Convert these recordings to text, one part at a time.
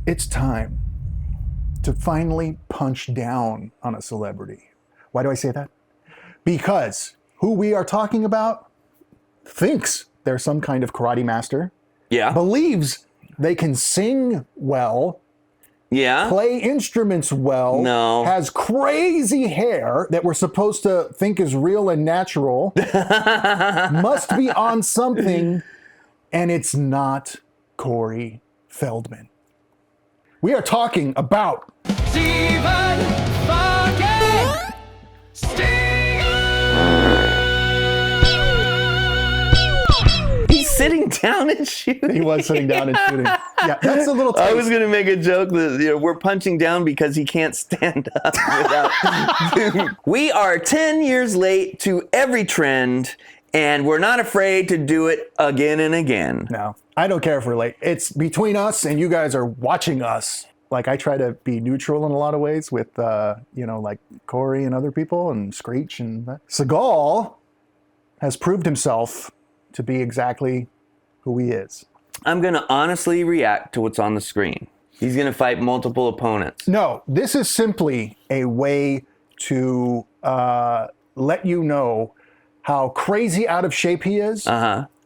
It's time to finally punch down on a celebrity. Why do I say that? Because who we are talking about thinks they're some kind of karate master. Yeah. Believes they can sing well. Yeah. Play instruments well. No. Has crazy hair that we're supposed to think is real and natural. Must be on something. And it's not Corey Feldman. We are talking about Steven fucking Seagal! He's sitting down and shooting. He was sitting down and shooting. Yeah, that's a little I was going to make a joke that we're punching down because he can't stand up without... We are 10 years late to every trend, and we're not afraid to do it again and again. No, I don't care if we're late. It's between us and you guys are watching us. Like, I try to be neutral in a lot of ways with, like Corey and other people and Screech and that. Seagal has proved himself to be exactly who he is. I'm going to honestly react to what's on the screen. He's going to fight multiple opponents. No, this is simply a way to let you know how crazy out of shape he is.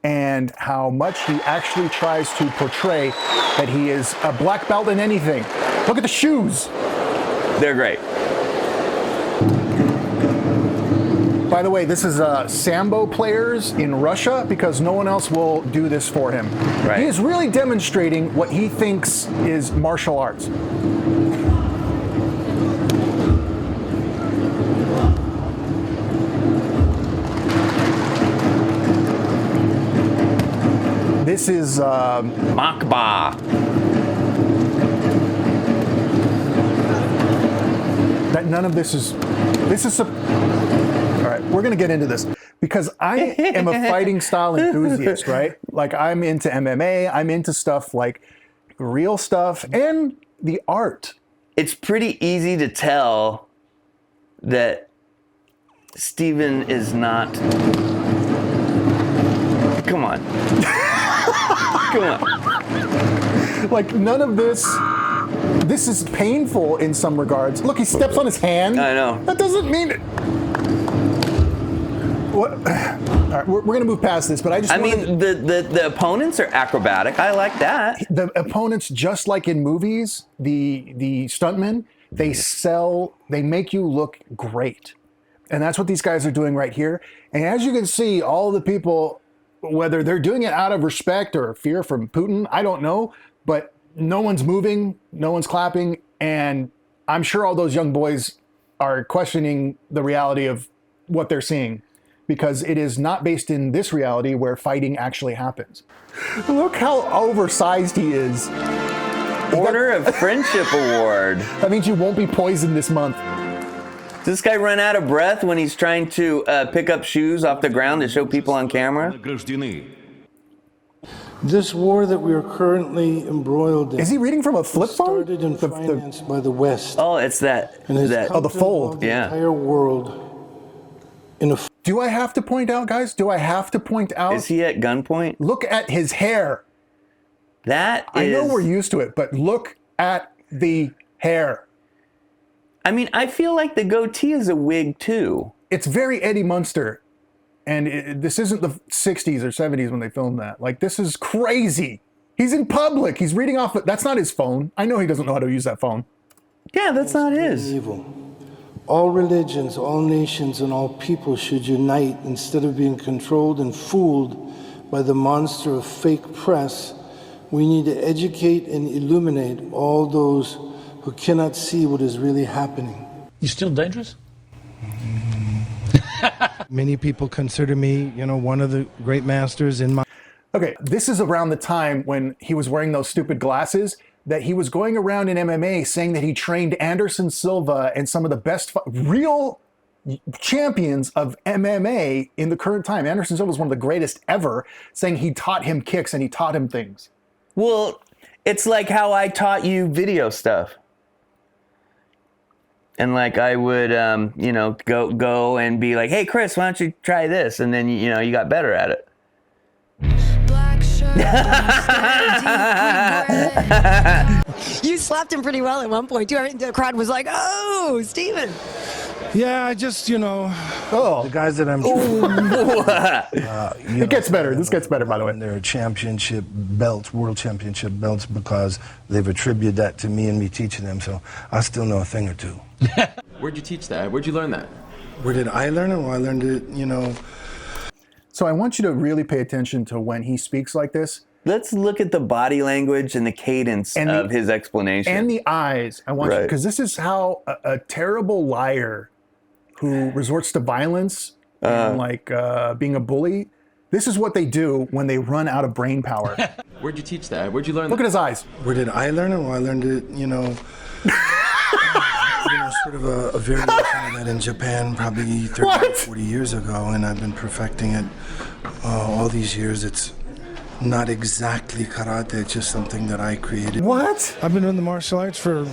And how much he actually tries to portray that he is a black belt in anything. Look at the shoes. They're great. By the way, this is Sambo players in Russia because no one else will do this for him. Right. He is really demonstrating what he thinks is martial arts. This is Makba. that none of this is. All right, we're gonna get into this because I am a fighting style enthusiast, right? Like, I'm into MMA, I'm into stuff like real stuff and the art. It's pretty easy to tell that Steven is not... Come on. Come on. Like, none of this. This is painful in some regards. Look, he steps on his hand. I know. That doesn't mean it. What? All right, we're gonna move past this, but I just. The opponents are acrobatic. I like that. The opponents, just like in movies, the stuntmen, they make you look great, and that's what these guys are doing right here. And as you can see, all the people, whether they're doing it out of respect or fear from Putin, I don't know, but no one's moving, no one's clapping, and I'm sure all those young boys are questioning the reality of what they're seeing, because it is not based in this reality where fighting actually happens. Look how oversized he is. Order of Friendship Award. That means you won't be poisoned this month. Does this guy run out of breath when he's trying to pick up shoes off the ground to show people on camera? This war that we are currently embroiled in. Is he reading from a flip phone? Started and financed by the West. Oh, it's that. And has come the to fold. involve the Yeah. entire world in a Do I have to point out, guys? Do I have to point out? Is he at gunpoint? Look at his hair. That is... I know we're used to it, but look at the hair. I mean, I feel like the goatee is a wig too. It's very Eddie Munster. And this isn't the 60s or 70s when they filmed that. Like, this is crazy. He's in public. He's reading off. That's not his phone. I know he doesn't know how to use that phone. Yeah, that's not his. evil. All religions, all nations, and all people should unite instead of being controlled and fooled by the monster of fake press. We need to educate and illuminate all those who cannot see what is really happening. You still dangerous? Many people consider me, one of the great masters in my... Okay, this is around the time when he was wearing those stupid glasses that he was going around in MMA saying that he trained Anderson Silva and some of the best real champions of MMA in the current time. Anderson Silva was one of the greatest ever, saying he taught him kicks and he taught him things. Well, it's like how I taught you video stuff. And like I would, go and be like, hey, Chris, why don't you try this? And then, you got better at it. Black shirt. You slapped him pretty well at one point, too. The crowd was like, oh, Steven. Yeah, I just, Oh, the guys that I'm it gets better. This gets better, by the way. They're championship belts, world championship belts, because they've attributed that to me and me teaching them, so I still know a thing or two. Where'd you teach that? Where'd you learn that? Where did I learn it? Well, I learned it, So I want you to really pay attention to when he speaks like this. Let's look at the body language and the cadence of his explanation. And the eyes. I want you, because this is how a terrible liar who resorts to violence and being a bully, this is what they do when they run out of brain power. Where'd you teach that? Where'd you learn Look that? at his eyes. Where did I learn it? Well, I learned it, sort of a variation of that in Japan probably 30 or 40 years ago, and I've been perfecting it all these years. It's not exactly karate, it's just something that I created. What? I've been doing the martial arts for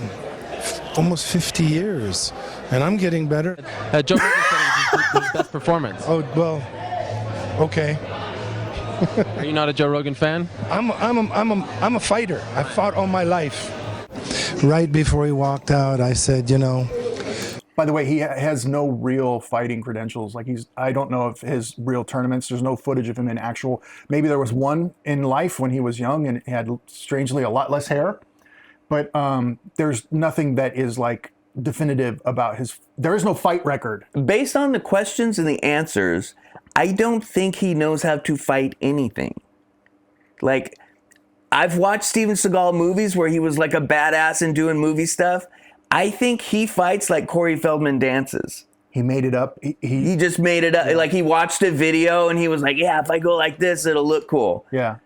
almost 50 years, and I'm getting better. Joe Rogan said it was his best performance. Oh, well, okay. Are you not a Joe Rogan fan? I'm a fighter. I fought all my life. Right before he walked out, I said, By the way, he has no real fighting credentials. I don't know if his real tournaments, there's no footage of him in actual, maybe there was one in life when he was young and had strangely a lot less hair. But there's nothing that is definitive about there is no fight record. Based on the questions and the answers, I don't think he knows how to fight anything. I've watched Steven Seagal movies where he was like a badass and doing movie stuff. I think he fights like Corey Feldman dances. He made it up. He just made it up. He watched a video and he was like, yeah, if I go like this, it'll look cool. Yeah.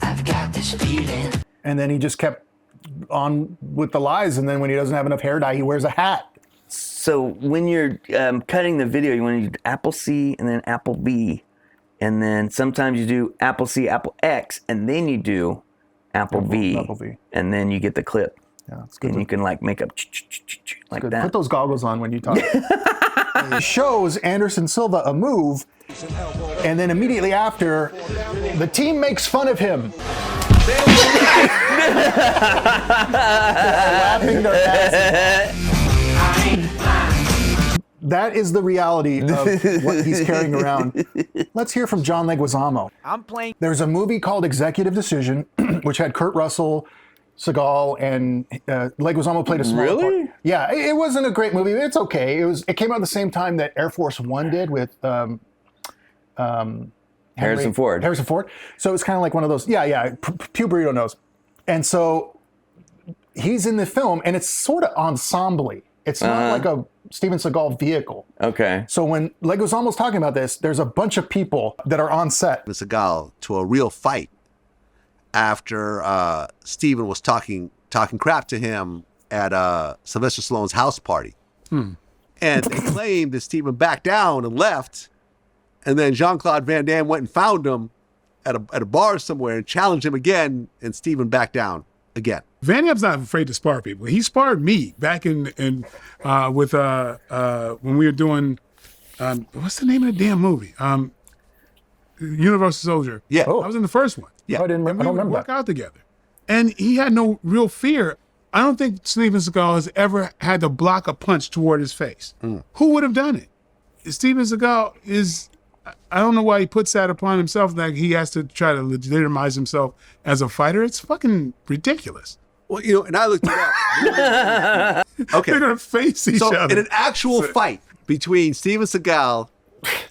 I've got this feeling. And then he just kept on with the lies. And then when he doesn't have enough hair dye, he wears a hat. So when you're cutting the video, you want to do Apple C and then Apple B. And then sometimes you do Apple C, Apple X, and then you do Apple V. Apple V. And then you get the clip. Yeah, it's good. And you can make up like Good. that. Put those goggles on when you talk. He shows Anderson Silva a move, and then immediately after, the team makes fun of him. They're laughing their asses. That is the reality of what he's carrying around. Let's hear from John Leguizamo. There's a movie called Executive Decision, which had Kurt Russell, Seagal, and Leguizamo played a small part. Yeah, it wasn't a great movie. It's okay. It came out at the same time that Air Force One did with Harrison Ford. Harrison Ford. So it was kind of like one of those. Yeah. Pew Burrito knows. And so he's in the film, and it's sort of ensemble-y. It's not like a Steven Seagal vehicle. Okay. So when Leguizamo's talking about this, there's a bunch of people that are on set. Seagal to a real fight after Steven was talking crap to him at Sylvester Stallone's house party. And they claimed that Steven backed down and left, and then Jean-Claude Van Damme went and found him at a bar somewhere and challenged him again, and Steven backed down again. Van Damme's not afraid to spar people. He sparred me back with when we were doing what's the name of the damn movie? Universal Soldier. Yeah. Oh. I was in the first one. Yeah. I don't And we would remember work that. out together. And he had no real fear. I don't think Steven Seagal has ever had to block a punch toward his face. Who would have done it? Steven Seagal is, I don't know why he puts that upon himself, that he has to try to legitimize himself as a fighter. It's fucking ridiculous. Well, and I looked it up. Okay. They're going to face each So other. in an actual fight between Steven Seagal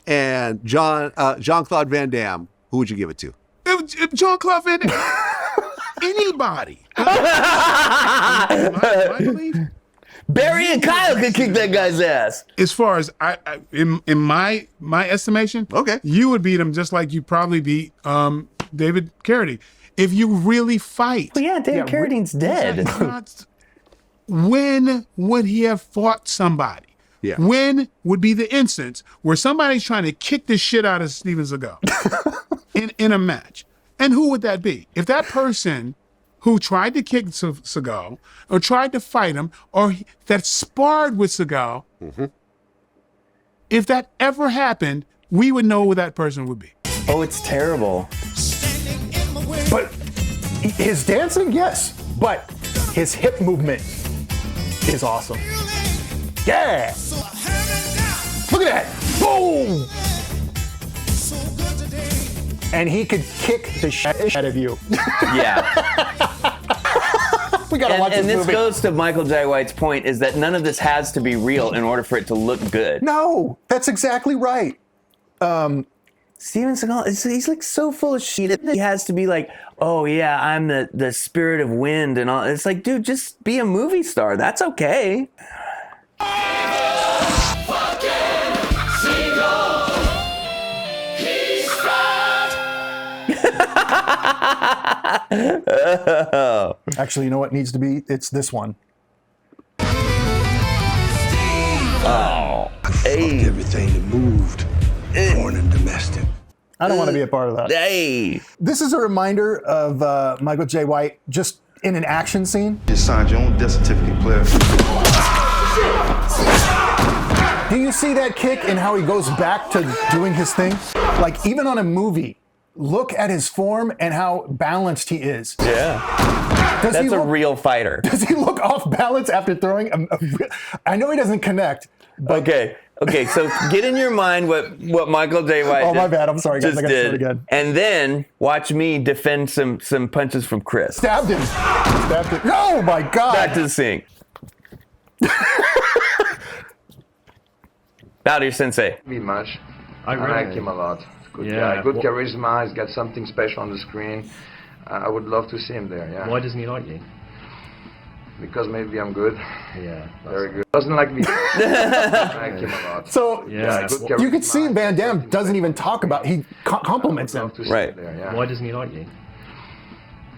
and Jean-Claude Van Damme, who would you give it to? If Jean-Claude Van Damme, anybody. My belief, Barry and Kyle could kick that guy's ass. as far as in my estimation, Okay. you would beat him just like you probably beat David Carradine if you really fight. Well, yeah, David Carradine's dead. When would he have fought somebody? Yeah. When would be the instance where somebody's trying to kick the shit out of Steven Seagal in a match? And who would that be? If that person who tried to kick Seagal or tried to fight him or that sparred with Seagal, if that ever happened, we would know who that person would be. Oh, it's terrible. But his dancing, yes. But his hip movement is awesome. Yeah. Look at that. Boom. And he could kick the shit out of you. Yeah. We gotta watch this and this movie. goes to Michael J. White's point, is that none of this has to be real in order for it to look good. No, that's exactly right. Steven Seagal, he's like so full of shit. He has to be like, oh yeah, I'm the spirit of wind and all. It's like, dude, just be a movie star. That's okay. Actually, you know what needs to be? It's this one. Oh, hey. Everything that moved, foreign and domestic. I don't want to be a part of that. Hey. This is a reminder of Michael J. White just in an action scene. You signed your own death certificate, player. Do you see that kick and how he goes back to doing his thing? Like, even on a movie, look at his form and how balanced he is. Yeah. That's a real fighter. Does he look off balance after throwing I know he doesn't connect. But Okay, so get in your mind what Michael J. White Oh, my bad. I'm sorry, guys. just I gotta did, start again. and then watch me defend some punches from Chris. Stabbed him. Oh, my God. Back to the sink. Bow to your sensei. Be much. I like him a lot. Good guy. Good charisma. He's got something special on the screen. I would love to see him there. Yeah. Why doesn't he like you? Because maybe I'm good. Yeah. Very good. Doesn't like me. I like him a lot. So good you can charisma. see Van Damme doesn't even talk about. He compliments I him. would love to see Right. him there. Yeah. Why doesn't he like you?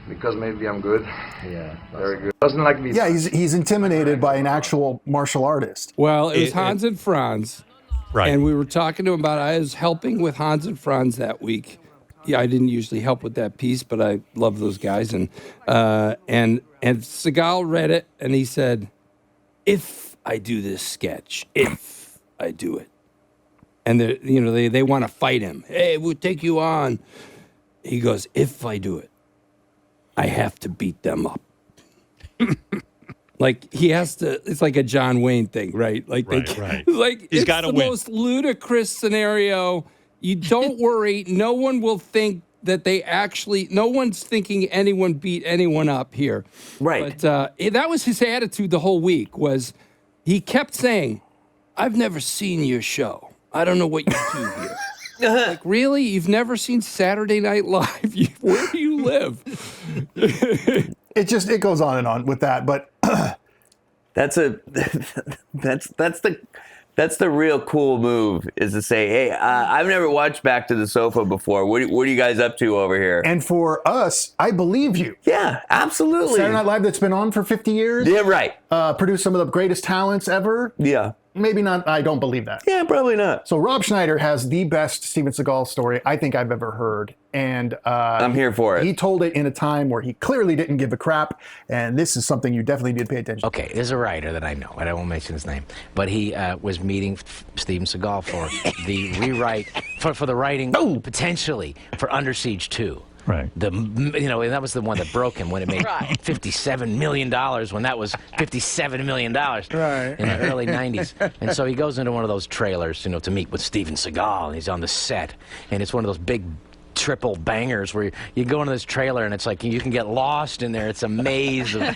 Because maybe I'm good. Yeah. Very good. Doesn't like me. Yeah, he's intimidated by an actual martial artist. Well, it was Hans and Franz. Right. And we were talking to him about I was helping with Hans and Franz that week. Yeah, I didn't usually help with that piece, but I love those guys. And Seagal read it and he said, "If I do this sketch, if I do it." And they want to fight him. Hey, we'll take you on. He goes, "If I do it, I have to beat them up." Like he has to. It's like a John Wayne thing, right? Like Right. like He's it's gotta the win. most ludicrous scenario. You don't worry. No one will think that they actually. No one's thinking anyone beat anyone up here. Right. But that was his attitude the whole week. Was he kept saying, "I've never seen your show. I don't know what you do here." Like, really? You've never seen Saturday Night Live? Where do you live? It goes on and on with that, but That's the real cool move, is to say, hey, I've never watched Back to the Sofa before. What are you guys up to over here? and for us, I believe you. Yeah, absolutely. Saturday Night Live that's been on for 50 years. Yeah, right. Produced some of the greatest talents ever. Yeah. Maybe not. I don't believe that. Yeah, probably not. So Rob Schneider has the best Steven Seagal story I think I've ever heard, and I'm here for it. He told it in a time where he clearly didn't give a crap, and this is something you definitely need to pay attention to. Okay, there's a writer that I know, and I won't mention his name, but he was meeting Steven Seagal for the rewrite, for the writing, potentially, for Under Siege 2. Right. And that was the one that broke him when it made $57 million, when that was $57 million in the early 90s. And so he goes into one of those trailers, to meet with Steven Seagal, and he's on the set, and it's one of those big triple bangers where you go into this trailer and it's like you can get lost in there. It's a maze of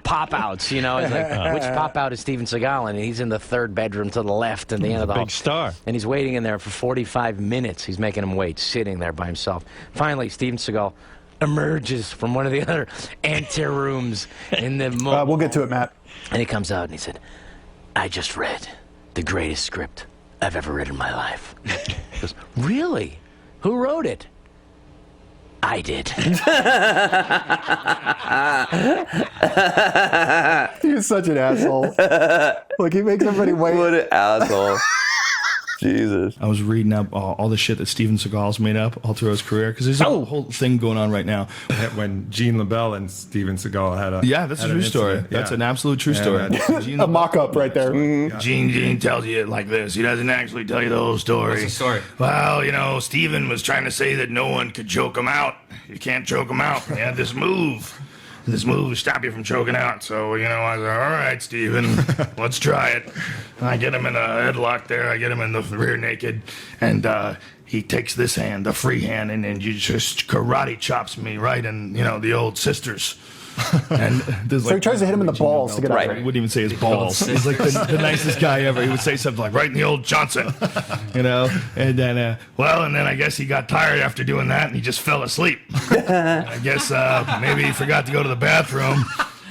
pop-outs, It's like, which pop-out is Steven Seagal? And he's in the third bedroom to the left and the end of the big star. And he's waiting in there for 45 minutes. He's making him wait, sitting there by himself. Finally, Steven Seagal emerges from one of the other ante-rooms in the We'll get to it, Matt. And he comes out and he said, "I just read the greatest script I've ever read in my life." He goes, "Really? Who wrote it?" "I did." He's such an asshole. Look, he makes everybody wait. What an asshole. Jesus. I was reading up all the shit that Steven Seagal's made up all through his career because there's a whole thing going on right now. When Gene LeBell and Steven Seagal had a That's a true story. That's an absolute true story. A mock-up right there. Gene tells you it like this. He doesn't actually tell you the whole story. What's the story? Well, Steven was trying to say that no one could choke him out. You can't choke him out. He had this move. This move will stop you from choking out. So, I was like, all right, Steven, let's try it. And I get him in a headlock there. I get him in the rear naked. And he takes this hand, the free hand, and then you just karate chops me right in, the old sisters. And So he tries to hit him in the balls to get out. He wouldn't even say his balls. He's like the nicest guy ever. He would say something like, right in the old Johnson, And then, and then I guess he got tired after doing that, and he just fell asleep. I guess maybe he forgot to go to the bathroom.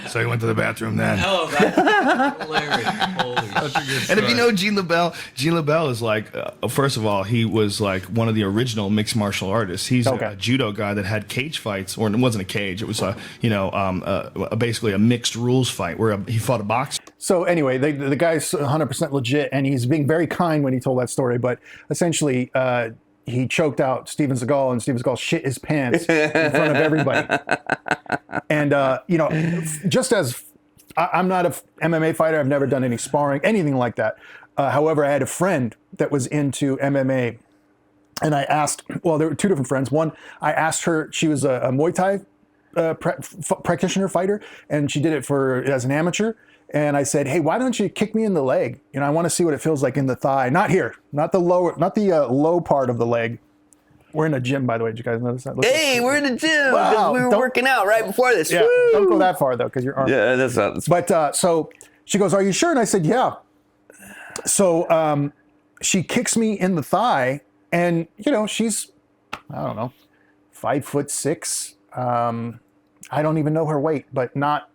So he went to the bathroom then. Oh, that's hilarious. Holy shit. And if you know Gene LeBell is like, first of all, he was like one of the original mixed martial artists. He's a judo guy that had cage fights, or it wasn't a cage. It was basically a mixed rules fight where he fought a boxer. So anyway, the guy's 100% legit, and he's being very kind when he told that story. But essentially, he choked out Steven Seagal, and Steven Seagal shit his pants in front of everybody. And just as I'm not an MMA fighter, I've never done any sparring, anything like that. However, I had a friend that was into MMA, and I asked. Well, there were two different friends. One, I asked her. She was a Muay Thai practitioner fighter, and she did it as an amateur. And I said, hey, why don't you kick me in the leg? I want to see what it feels like in the thigh. Not here, not the low part of the leg. We're in a gym, by the way. Did you guys notice that? Hey, we're in the gym. Wow. We were working out right before this. Yeah, Woo! don't go that far though, because your arm. Yeah, that's not. But so she goes, are you sure? And I said, yeah. So she kicks me in the thigh, and she's, I don't know, 5'6". I don't even know her weight, but not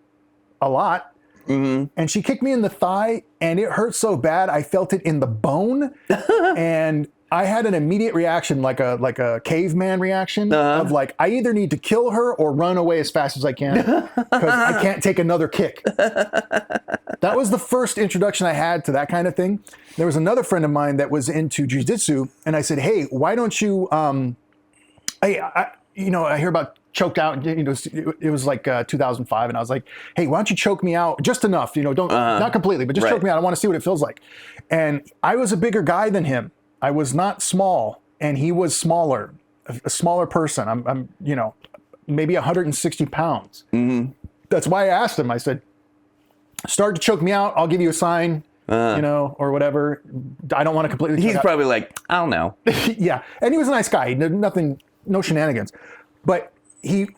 a lot. Mm-hmm. And she kicked me in the thigh, and it hurt so bad I felt it in the bone, and I had an immediate reaction, like a caveman reaction, of like, I either need to kill her or run away as fast as I can because I can't take another kick. That was the first introduction I had to that kind of thing. There was another friend of mine that was into jiu-jitsu, and I said, hey, why don't you? I hear about choked out. It was like 2005, and I was like, hey, why don't you choke me out just enough? Don't not completely, but just choke me out. I want to see what it feels like. And I was a bigger guy than him. I was not small, and he was smaller, a smaller person. I'm maybe 160 pounds. Mm-hmm. That's why I asked him. I said, start to choke me out. I'll give you a sign, or whatever. I don't want to completely. He's probably like, I don't know. Yeah, and he was a nice guy. He did nothing, no shenanigans. But he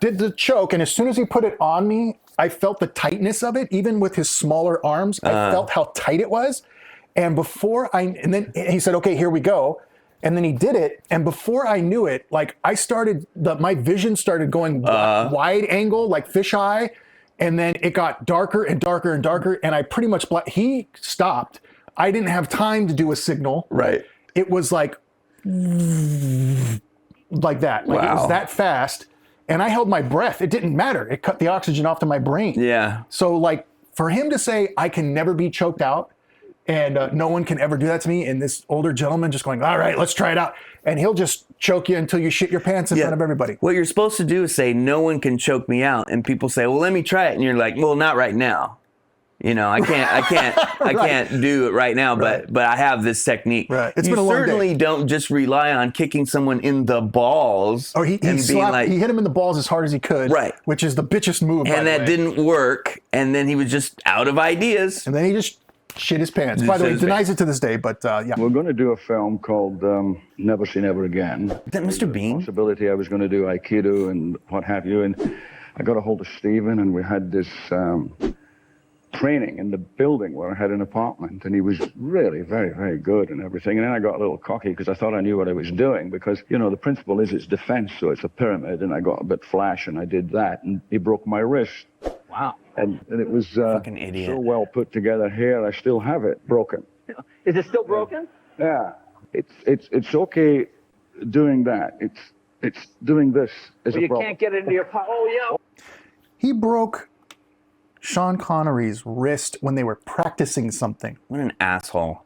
did the choke, and as soon as he put it on me, I felt the tightness of it. Even with his smaller arms, I felt how tight it was. And then he said, okay, here we go. And then he did it. And before I knew it, like my vision started going wide angle, like fisheye. And then it got darker and darker and darker. And I pretty much, he stopped. I didn't have time to do a signal. Right. It was like that. Like it was that fast. And I held my breath. It didn't matter. It cut the oxygen off to my brain. Yeah. So like for him to say, I can never be choked out, and no one can ever do that to me. And this older gentleman just going, all right, let's try it out. And he'll just choke you until you shit your pants in front of everybody. What you're supposed to do is say, no one can choke me out. And people say, well, let me try it. And you're like, well, not right now. I can't do it right now, but I have this technique. Right. It's been a long day. You certainly don't just rely on kicking someone in the balls. Or he hit him in the balls as hard as he could. Right. Which is the bitchest move. And that didn't work. And then he was just out of ideas. And then he just shit his pants. By the way, he denies it to this day, but yeah. We're going to do a film called Never Say Never Again. Is that Mr. Bean? Possibility I was going to do Aikido and what have you. And I got a hold of Steven, and we had this training in the building where I had an apartment, and he was really very, very good and everything. And then I got a little cocky because I thought I knew what I was doing, because, the principle is it's defense, so it's a pyramid, and I got a bit flash, and I did that, and he broke my wrist. Wow. And it was fucking idiot. So well put together here, I still have it broken. Is it still broken? Yeah. It's okay doing that. It's doing this as a problem. You can't get into your pocket. Oh, yeah. He broke Sean Connery's wrist when they were practicing something. What an asshole.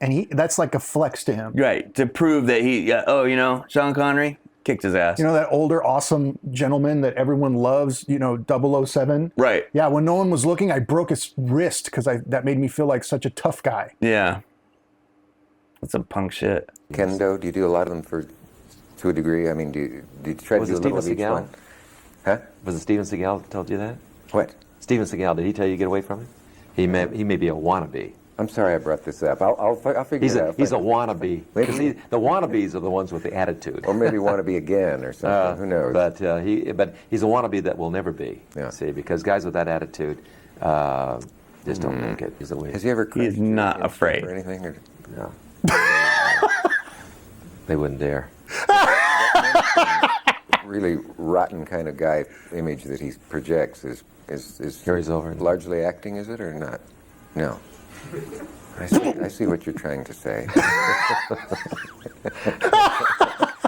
And that's like a flex to him. Right, to prove that Sean Connery kicked his ass. You know that older, awesome gentleman that everyone loves, 007? Right. Yeah, when no one was looking, I broke his wrist because that made me feel like such a tough guy. Yeah. That's some punk shit. Kendo, do you do a lot of them to a degree? I mean, do you try to do a little of each one? Huh? Was it Steven Seagal that told you that? What? Steven Seagal, did he tell you to get away from it? He may be a wannabe. I'm sorry I brought this up. I'll figure it out. He's a wannabe. The wannabes are the ones with the attitude. Or maybe wannabe again or something. Who knows? But he's a wannabe that will never be. Yeah. See, because guys with that attitude just don't make it. Has he ever? He's not afraid or anything. Or? No. They wouldn't dare. Really rotten kind of guy image that he projects is carries over. Largely acting, is it or not? No. I see what you're trying to say.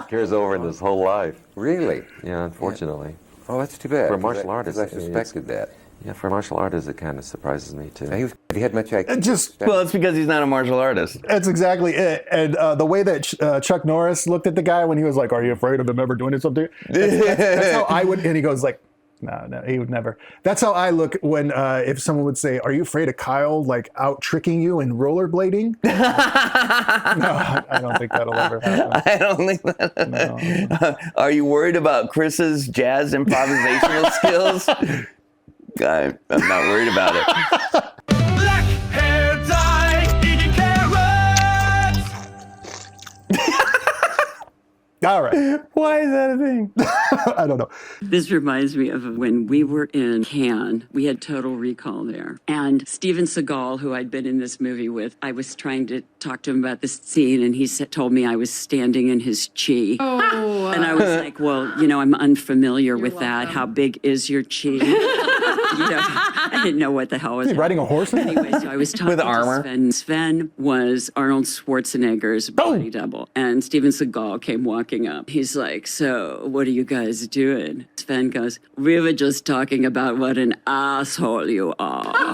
Carries over in his whole life. Really? Yeah, unfortunately. Yeah. Oh, that's too bad. For a martial artist, I suspected that. Yeah, for a martial artist, it kind of surprises me too. He had much IQ. Well, it's because he's not a martial artist. That's exactly it. And the way that Chuck Norris looked at the guy when he was like, "Are you afraid of him ever doing something?" That's how I would. And he goes like, "No, he would never." That's how I look when if someone would say, "Are you afraid of Kyle like out tricking you and rollerblading?" No, I don't think that'll ever happen. I don't think that. No. Are you worried about Chris's jazz improvisational skills? I'm not worried about it. Black hair dye, eating carrots. All right. Why is that a thing? I don't know. This reminds me of when we were in Cannes. We had Total Recall there. And Steven Seagal, who I'd been in this movie with, I was trying to talk to him about this scene, and he told me I was standing in his chi. Oh. And I was like, well, I'm unfamiliar with that. How big is your chi? I didn't know what the hell was Is he riding a horse? Anyway, so I was talking With armor? to Sven. Sven was Arnold Schwarzenegger's body double. And Steven Seagal came walking up. He's like, so what are you guys doing? Sven goes, we were just talking about what an asshole you are.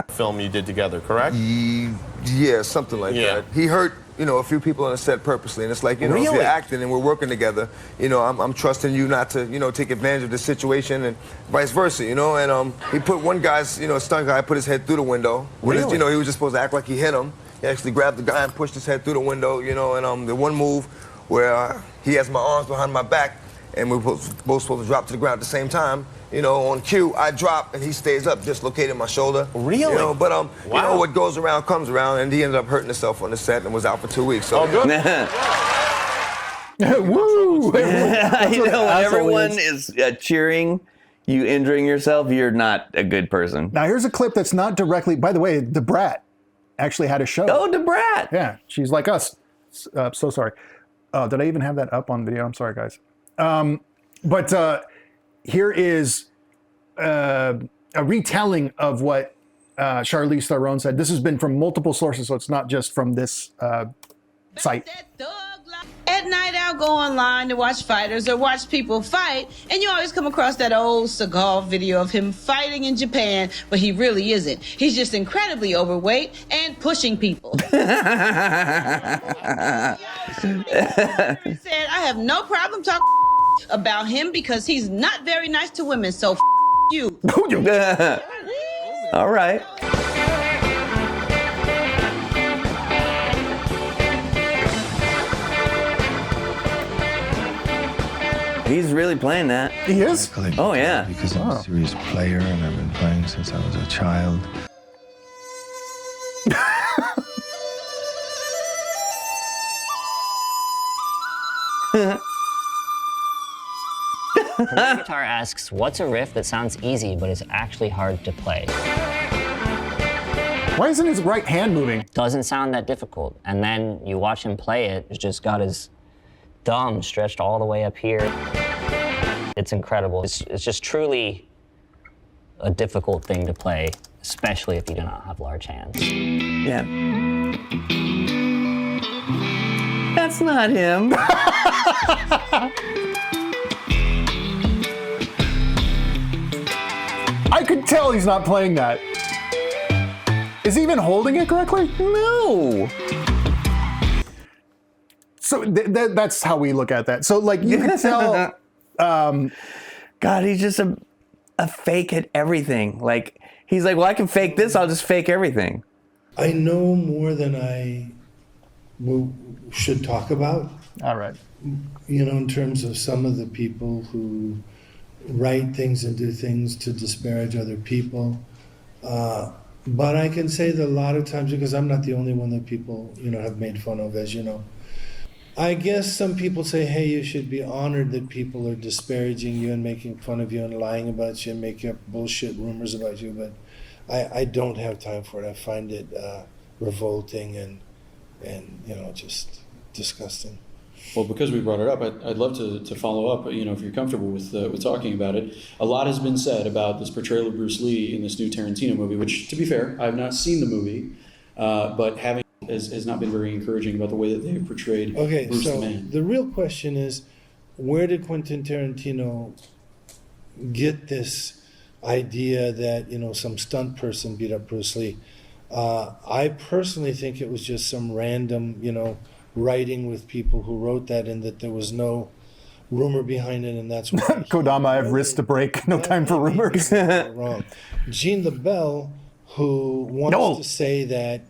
Film you did together, correct? Yeah, something like that. He hurt, a few people on the set purposely, and it's like, if you're acting and we're working together, I'm trusting you not to, take advantage of the situation and vice versa, and he put one guy's, stunt guy put his head through the window. He was just supposed to act like he hit him. He actually grabbed the guy and pushed his head through the window, and the one move where he has my arms behind my back and we're both supposed to drop to the ground at the same time. On cue, I drop and he stays up, dislocated my shoulder. Really? But what goes around comes around, and he ended up hurting himself on the set and was out for 2 weeks. So. Woo! When everyone is cheering, you injuring yourself, you're not a good person. Now here's a clip that's not directly. By the way, the Brat actually had a show. Oh, the Brat. Yeah, she's like us. So sorry. Did I even have that up on video? I'm sorry, guys. But here is a retelling of what Charlize Theron said. This has been from multiple sources, so it's not just from this site. At night, I'll go online to watch fighters or watch people fight, and you always come across that old Seagal video of him fighting in Japan, but he really isn't. He's just incredibly overweight and pushing people. He said, I have no problem talking about him because he's not very nice to women, so you. All right. He's really playing that. He is? Oh, yeah. Because I'm a serious player and I've been playing since I was a child. My guitar asks, what's a riff that sounds easy but is actually hard to play? Why isn't his right hand moving? Doesn't sound that difficult. And then you watch him play it, he's just got his thumb stretched all the way up here. It's incredible. It's just truly a difficult thing to play, especially if you do not have large hands. Yeah. That's not him. I could tell he's not playing that. Is he even holding it correctly? No. So that's how we look at that. So like you can tell. God, he's just a fake at everything. Like he's like, well, I can fake this. I'll just fake everything. I know more than I should talk about. All right. You know, in terms of some of the people who write things and do things to disparage other people. But I can say that a lot of times, because I'm not the only one that people, have made fun of, as you know. I guess some people say, hey, you should be honored that people are disparaging you and making fun of you and lying about you and making up bullshit rumors about you, but I don't have time for it. I find it revolting and just disgusting. Well, because we brought it up, I'd love to follow up, if you're comfortable with talking about it. A lot has been said about this portrayal of Bruce Lee in this new Tarantino movie, which, to be fair, I've not seen the movie, but having has not been very encouraging about the way that they've portrayed Bruce the Man. The real question is, where did Quentin Tarantino get this idea that, some stunt person beat up Bruce Lee? I personally think it was just some random, writing with people who wrote that, and that there was no rumor behind it, and that's why Kodama, I have wrists to break. No time for rumors. Wrong. Gene LeBell, who wants to say that,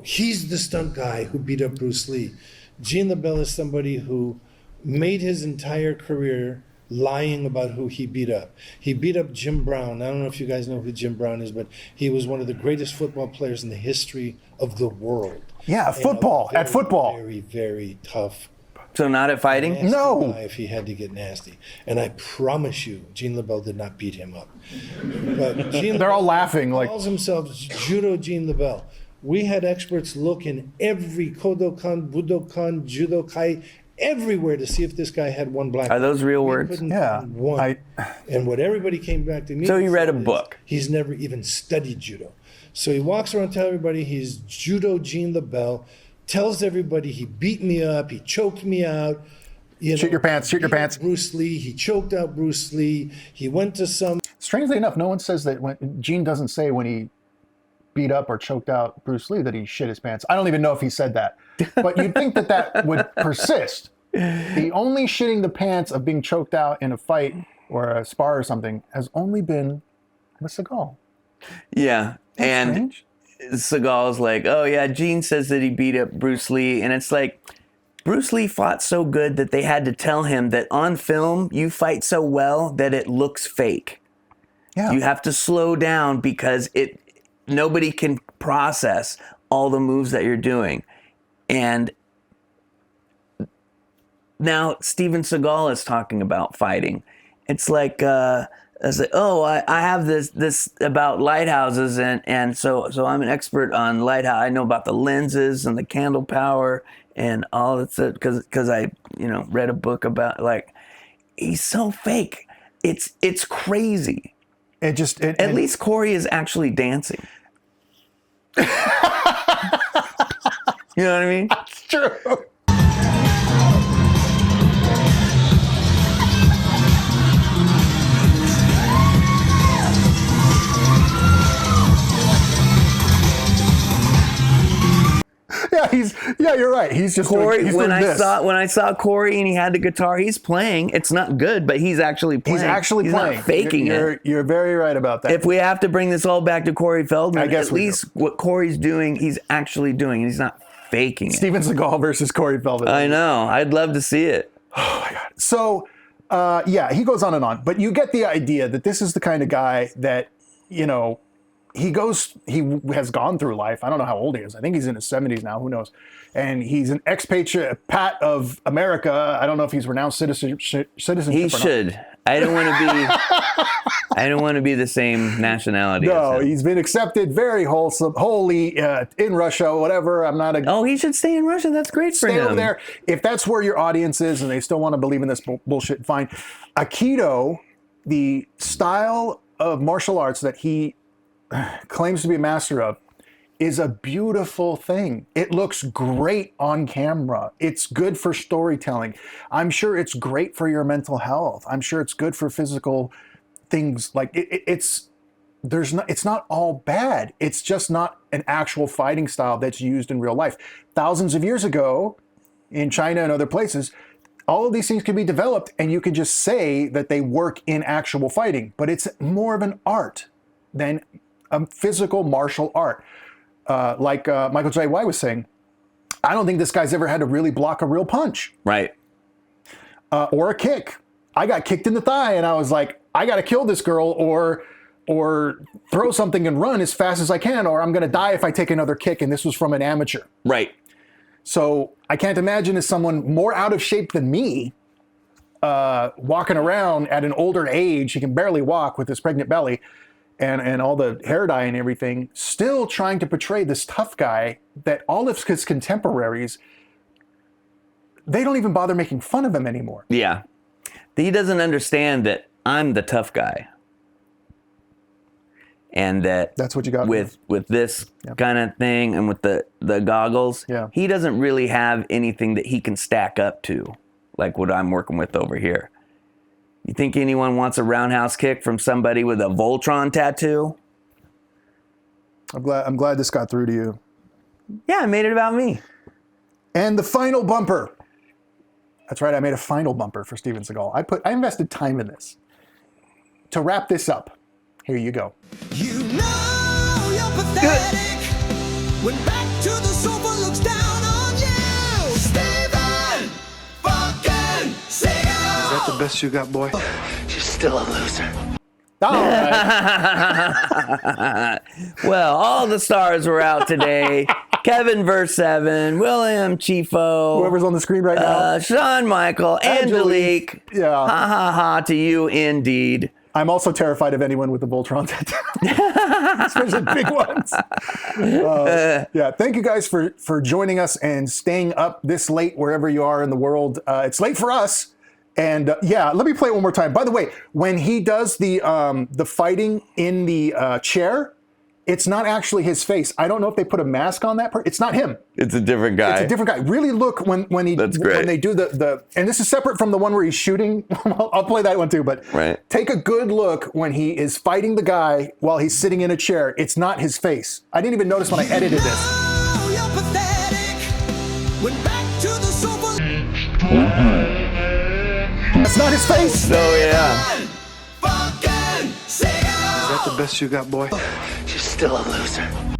he's the stunt guy who beat up Bruce Lee. Gene LeBell is somebody who made his entire career lying about who he beat up. He beat up Jim Brown. I don't know if you guys know who Jim Brown is, but he was one of the greatest football players in the history of the world. Yeah, football. At football. Very, very tough. So not at fighting? No. If he had to get nasty. And I promise you, Gene LeBell did not beat him up. But They're all laughing. He calls himself Judo Gene LeBell. We had experts look in every Kodokan, Budokan, Judokai, everywhere to see if this guy had one black. Are those real words? Yeah. One. And what everybody came back to me. So he read a book. He's never even studied judo. So he walks around telling everybody he's Judo Gene LeBell, tells everybody he beat me up, he choked me out. Shoot your pants, shoot your pants. Bruce Lee, he choked out Bruce Lee. He went to some. Strangely enough, no one says that Gene doesn't say when he beat up or choked out Bruce Lee that he shit his pants. I don't even know if he said that. But you'd think that would persist. The only shitting the pants of being choked out in a fight or a spar or something has only been with Seagal. Yeah. That's and strange. Seagal's like, oh yeah, Gene says that he beat up Bruce Lee. And it's like, Bruce Lee fought so good that they had to tell him that on film, you fight so well that it looks fake. Yeah. You have to slow down because nobody can process all the moves that you're doing. And now Steven Seagal is talking about fighting. It's like, I have this about lighthouses, and so I'm an expert on lighthouse. I know about the lenses and the candle power and all that because I read a book about, like, he's so fake. It's crazy. At least Corey is actually dancing. You know what I mean? That's true. Yeah, you're right. He's just Corey. doing, When I saw Corey and he had the guitar, he's playing. It's not good, but he's actually playing. He's playing. Not faking it. You're very right about that. If we have to bring this all back to Corey Feldman, I guess at least what Corey's doing, he's actually doing. He's not faking it. Steven Seagal versus Corey Feldman. I know. I'd love to see it. Oh my God. So, he goes on and on, but you get the idea that this is the kind of guy that, he has gone through life. I don't know how old he is. I think he's in his 70s now. Who knows? And he's an expatriate of America. I don't know if he's renounced citizenship. He should. I don't want to be. I don't want to be the same nationality. No, he's been accepted very wholly in Russia. Whatever. I'm not a. Oh, he should stay in Russia. That's great for him. Stay over there. If that's where your audience is, and they still want to believe in this bullshit, fine. Aikido, the style of martial arts that he claims to be a master of, is a beautiful thing. It looks great on camera. It's good for storytelling. I'm sure it's great for your mental health. I'm sure it's good for physical things. Like it's it's not all bad. It's just not an actual fighting style that's used in real life. Thousands of years ago, in China and other places, all of these things can be developed, and you can just say that they work in actual fighting, but it's more of an art than a physical martial art. Like Michael J. White was saying, I don't think this guy's ever had to really block a real punch. Right. Or a kick. I got kicked in the thigh, and I was like, I got to kill this girl, or throw something and run as fast as I can, or I'm going to die if I take another kick. And this was from an amateur. Right. So I can't imagine as someone more out of shape than me, walking around at an older age, he can barely walk with his pregnant belly and all the hair dye and everything, still trying to portray this tough guy that all of his contemporaries, they don't even bother making fun of him anymore. Yeah. He doesn't understand that I'm the tough guy. And that's what you got with this kind of thing, and with the goggles. Yeah. He doesn't really have anything that he can stack up to, like what I'm working with over here. You think anyone wants a roundhouse kick from somebody with a Voltron tattoo? I'm glad this got through to you. Yeah, I made it about me. And the final bumper. That's right, I made a final bumper for Steven Seagal. I invested time in this. To wrap this up, here you go. You know you're pathetic when back to the sofa looks down on you. Steven fucking Seagal. Is that the best you got, boy? You're still a loser. All right. Well, all the stars were out today. Kevin Verse7, William Chifo. Whoever's on the screen right now. Shawn Michael, Angelique. Yeah. Ha ha ha to you indeed. I'm also terrified of anyone with the Voltron tattoo, especially big ones. Yeah, thank you guys for joining us and staying up this late wherever you are in the world. It's late for us. And yeah, let me play it one more time. By the way, when he does the fighting in the chair, it's not actually his face. I don't know if they put a mask on that part. It's not him. It's a different guy. It's a different guy. Really look when they do the and this is separate from the one where he's shooting. I'll play that one too, but take a good look when he is fighting the guy while he's sitting in a chair. It's not his face. I didn't even notice when I edited this. That's not his face. Oh yeah. Is that the best you got, boy? You're still a loser.